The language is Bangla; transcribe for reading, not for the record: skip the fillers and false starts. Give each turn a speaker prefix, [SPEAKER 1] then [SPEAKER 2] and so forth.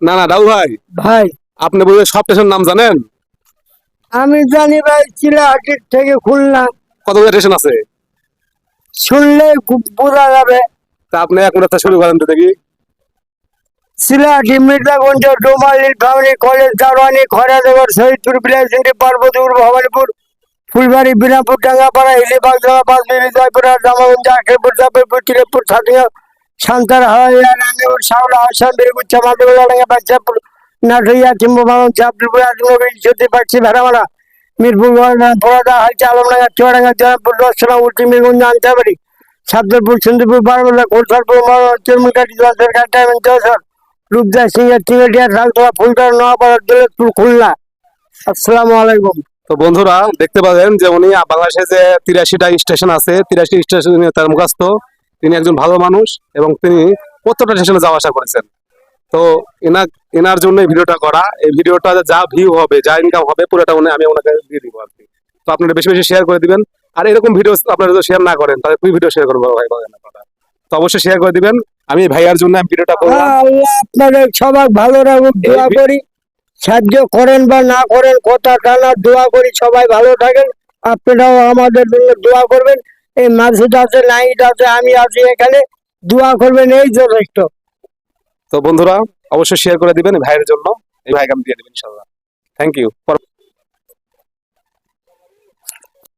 [SPEAKER 1] না না রাহুল ভাই,
[SPEAKER 2] ভাই
[SPEAKER 1] আপনি বলে সব স্টেশন নাম জানেন?
[SPEAKER 2] আমি জানি ভাই, চিলাহাটির থেকে খুলনা,
[SPEAKER 1] কতগুলো স্টেশন আছে?
[SPEAKER 2] শুনলে খুব বোঝা যাবে।
[SPEAKER 1] তা আপনি এক মিনিট শুরু করেন তো দেখি।
[SPEAKER 2] চিলাহাটি, মির্জাগঞ্জ, ডোমালি, ভাবনি, কলেজ, দারোয়ানি, খয়রানগর, শহীদপুর, বিলাসিনী, পার্বতীপুর, ভবানীপুর, ফুলবাড়ি, বিনাপুর, ডাঙ্গাপাড়া, হিলিবাগ, জলাপাস, জয়পুর, জামাগঞ্জ, আখেরপুর, জাফরপুর, তিলেপুর, ছাতিয়া, সান্তার, হাওড়া, রাঙ্গাপুর, শাওলা, আসাম, বেরগুচ্ছা, মাধবডাঙ্গা, বাচ্চাপুর, নাটুইয়া, চিম্বুমাগঞ্জ, চাপড়িপুর, আজমগঞ্জ, সত্যি পাচ্ছি, ভেড়ামারা, মিরপুর, পোড়াদা, হালচা, আলমডাঙ্গা, চুয়াডাঙ্গা, জয়পুর, দর্শনা, উল্টি, মিরগঞ্জ, আনসাবাড়ি, সাবদরপুর, সুন্দরপুর, বারবেলা, কোলসারপুর, চুরমুকাটি, জলসর, কাটাইমেন্ট, চৌসর, রূপদাস, সিংহের, চিংড়িয়া, সালতলা, ফুলতলা, নোয়াপাড়া, দৌলতপুর, খুলনা। আসসালামু আলাইকুম।
[SPEAKER 1] তো বন্ধুরা দেখতে পাবেন যে উনি বাংলাদেশে যে 83টা স্টেশন আছে, 83 স্টেশন তার মুখস্থ। তিনি একজন ভালো মানুষ এবং তিনি প্রত্যেকটা স্টেশনে যাওয়া আসা করেছেন। তো এনার জন্য এই ভিডিওটা করা। এই ভিডিওটা যা ভিউ হবে, যা ইনকাম হবে, পুরোটা আমি ওনাকে দিয়ে দিব আর কি। তো আপনারা বেশি বেশি শেয়ার করে দিবেন। আর এরকম ভিডিও আপনারা যদি শেয়ার না করেন তাহলে কি ভিডিও শেয়ার করবো ভাই, বলেন আপনারা। তো অবশ্যই শেয়ার করে দিবেন। আমি এই ভাইয়ার জন্য ভিডিওটা করলাম।
[SPEAKER 2] আল্লাহ আপনাদের সবাই ভালো রাখুন, দোয়া করি। সাহায্য করেন বা না করেন, কথা টানা দোয়া করি, সবাই ভালো থাকেন। আপনারাও আমাদের জন্য দোয়া করবেন। এই মাসুদ আছে, নাইট আছে, আমি আছি এখানে, দোয়া করবেন, এই যথেষ্ট।
[SPEAKER 1] তো বন্ধুরা অবশ্যই শেয়ার করে দিবেন এই ভাইয়ের জন্য। এই ভাইকে আমি দিয়ে দেবেন ইনশাল্লাহ। Thank you.